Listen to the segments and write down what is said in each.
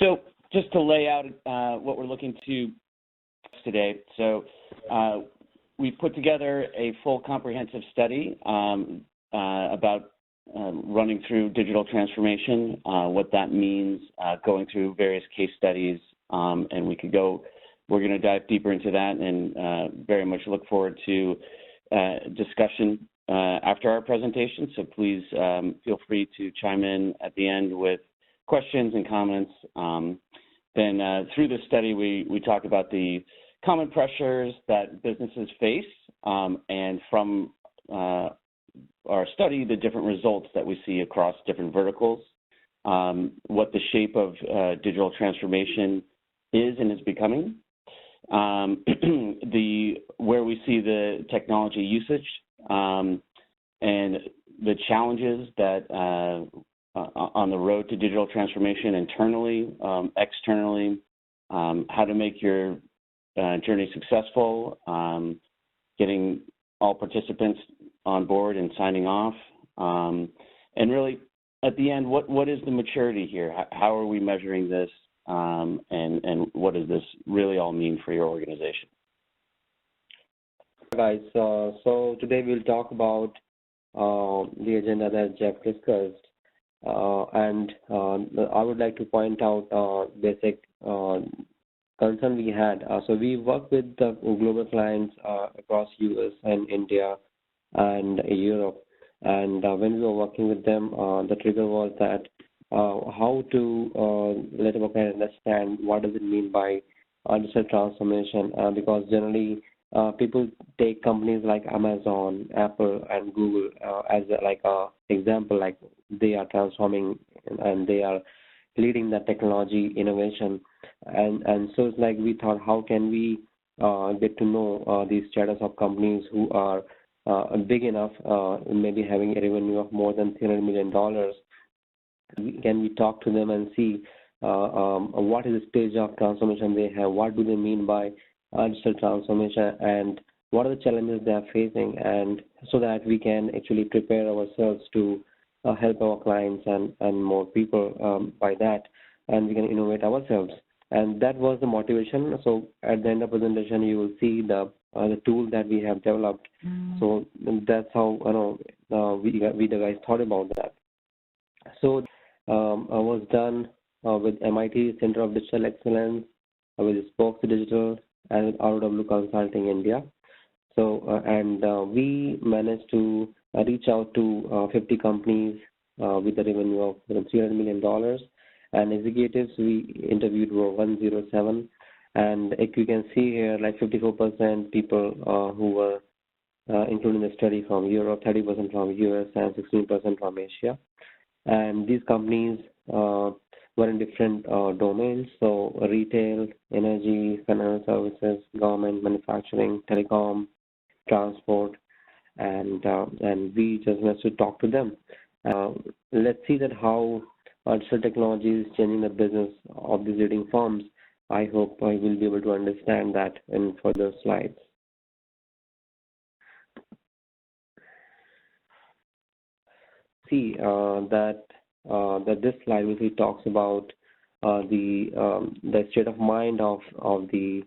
So just to lay out what we're looking to today. So we put together a full comprehensive study about running through digital transformation, what that means, going through various case studies, and we're going to dive deeper into that and very much look forward to discussion after our presentation. So please feel free to chime in at the end with questions and comments. Then through this study, we talk about the common pressures that businesses face, and from our study, the different results that we see across different verticals, what the shape of digital transformation is and is becoming, where we see the technology usage, and the challenges that on the road to digital transformation internally, externally, how to make your journey successful, getting all participants on board and signing off, and really at the end, what is the maturity here? How are we measuring this, and what does this really all mean for your organization? Guys, so today we'll talk about the agenda that Jeff discussed, and I would like to point out basic concern we had. So we work with the global clients across US and India and Europe, and when we were working with them, the trigger was that how to let our client understand what does it mean by digital transformation, because generally people take companies like Amazon, Apple, and Google as a example, like they are transforming and they are leading the technology innovation, and so it's like we thought, how can we get to know the status of companies who are big enough, maybe having a revenue of more than $300 million. Can we talk to them and see what is the stage of transformation they have, what do they mean by digital transformation, and what are the challenges they are facing, and so that we can actually prepare ourselves to help our clients and more people by that, and we can innovate ourselves. And that was the motivation. So at the end of the presentation, you will see the tool that we have developed. So that's how we the guys thought about that. So I was done with MIT Center of Digital Excellence, with Spokes Digital, and with ROW Consulting India. So we managed to reach out to 50 companies with a revenue of $300 million. And executives we interviewed were 107. And if you can see here, like 54% people who were including the study from Europe, 30% from US, and 16% from Asia. And these companies were in different domains, so retail, energy, financial services, government, manufacturing, telecom, transport, and we just wanted to talk to them. Let's see that how digital technology is changing the business of these leading firms. I hope I will be able to understand that in further slides. See that this slide really talks about the state of mind of the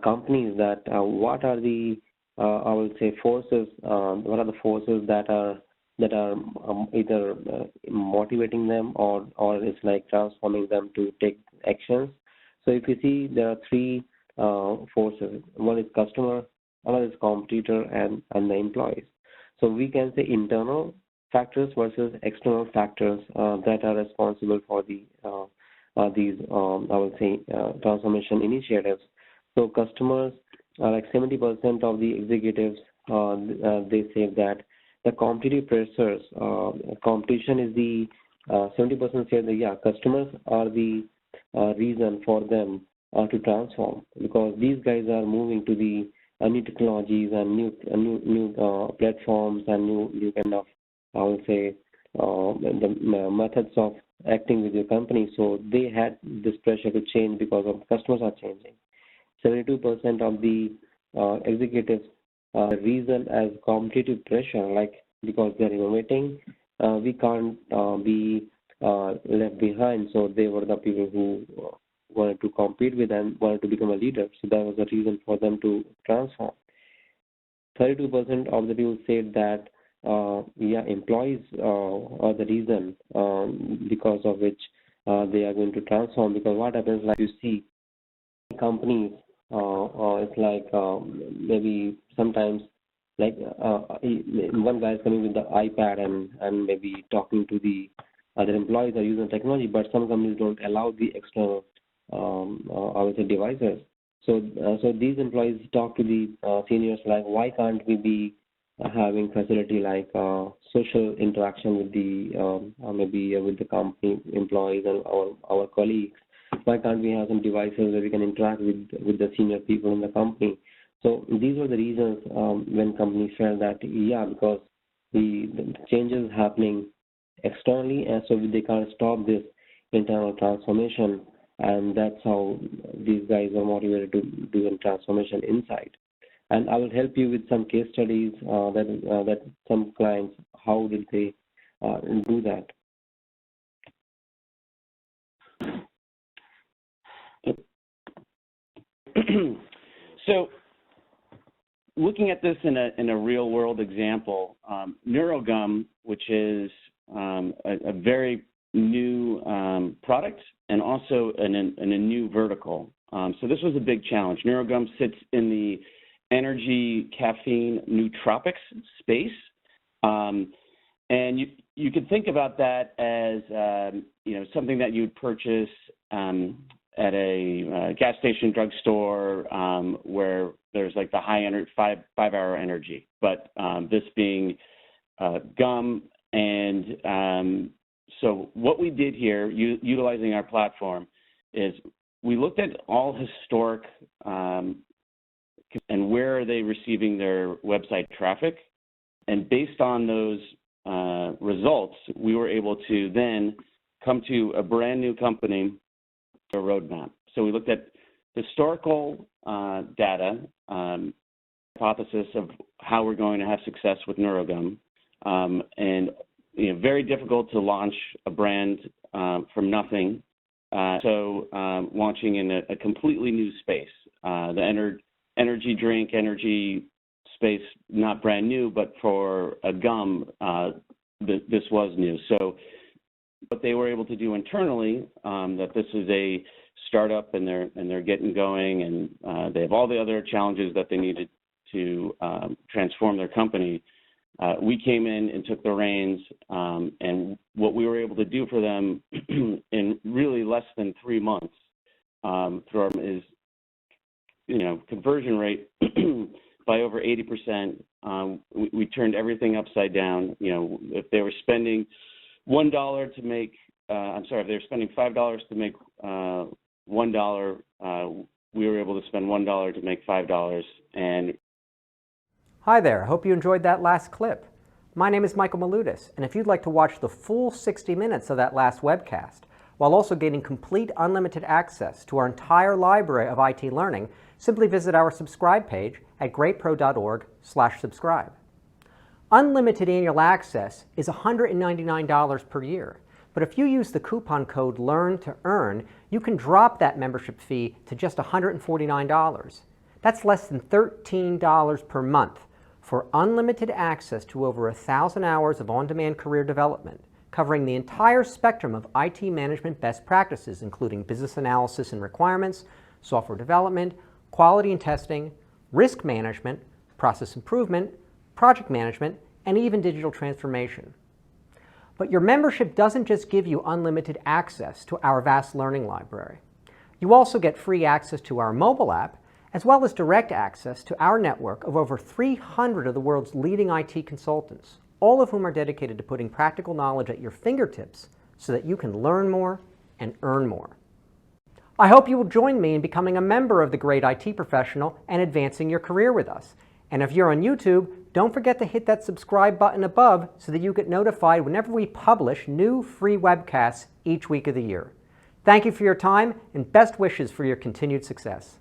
companies, that what are the I will say forces, what are the forces that are either motivating them or it's like transforming them to take actions. So if you see, there are three forces. One is customer, another is competitor, and the employees. So we can say internal factors versus external factors that are responsible for these I would say transformation initiatives. So customers, like 70% of the executives, they say that the competitive pressures, competition is the 70% say that customers are the reason for them to transform, because these guys are moving to the new technologies and new platforms and new kind of, I would say, the methods of acting with your company. So they had this pressure to change because of customers are changing. 72% of the executives reason as competitive pressure, like because they're innovating, we can't be left behind. So they were the people who wanted to compete with and wanted to become a leader. So that was the reason for them to transform. 32% of the people said that employees are the reason because of which they are going to transform. Because what happens, like you see, companies, it's like maybe sometimes like one guy is coming with the iPad and maybe talking to the other employees are using technology, but some companies don't allow the external I would say devices. So these employees talk to the seniors like, why can't we be having facility like social interaction with the maybe with the company employees and our colleagues? Why can't we have some devices where we can interact with the senior people in the company? So these were the reasons when companies felt that because the changes happening externally, and so they can't stop this internal transformation, and that's how these guys are motivated to do a transformation inside. And I will help you with some case studies that some clients, how did they do that. So, looking at this in a real world example, NeuroGum, which is a very new product and also in a new vertical. So this was a big challenge. NeuroGum sits in the energy, caffeine, nootropics space, and you could think about that as something that you'd purchase at a gas station, drugstore, where there's like the high energy, 5-hour energy, but this being gum. And so what we did here, utilizing our platform, is we looked at all historic and where are they receiving their website traffic, and based on those results, we were able to then come to a brand new company, a roadmap. So we looked at historical data, hypothesis of how we're going to have success with NeuroGum, and very difficult to launch a brand from nothing. So launching in a completely new space, the energy drink, energy space, not brand new, but for a gum, this was new. So what they were able to do internally, that this is a startup and they're getting going, and they have all the other challenges that they needed to transform their company. We came in and took the reins, and what we were able to do for them in really less than 3 months is, conversion rate by over 80%. We turned everything upside down. If they were spending $1 to make, if they were spending $5 to make $1, we were able to spend $1 to make $5. And hi there, hope you enjoyed that last clip. My name is Michael Malutis, and if you'd like to watch the full 60 minutes of that last webcast, while also getting complete unlimited access to our entire library of IT learning, simply visit our subscribe page at greatpro.org/subscribe. Unlimited annual access is $199 per year, but if you use the coupon code LEARN2EARN, you can drop that membership fee to just $149. That's less than $13 per month for unlimited access to over 1,000 hours of on-demand career development, covering the entire spectrum of IT management best practices, including business analysis and requirements, software development, quality and testing, risk management, process improvement, project management, and even digital transformation. But your membership doesn't just give you unlimited access to our vast learning library. You also get free access to our mobile app, as well as direct access to our network of over 300 of the world's leading IT consultants, all of whom are dedicated to putting practical knowledge at your fingertips so that you can learn more and earn more. I hope you will join me in becoming a member of the Great IT Professional and advancing your career with us. And if you're on YouTube, don't forget to hit that subscribe button above so that you get notified whenever we publish new free webcasts each week of the year. Thank you for your time and best wishes for your continued success.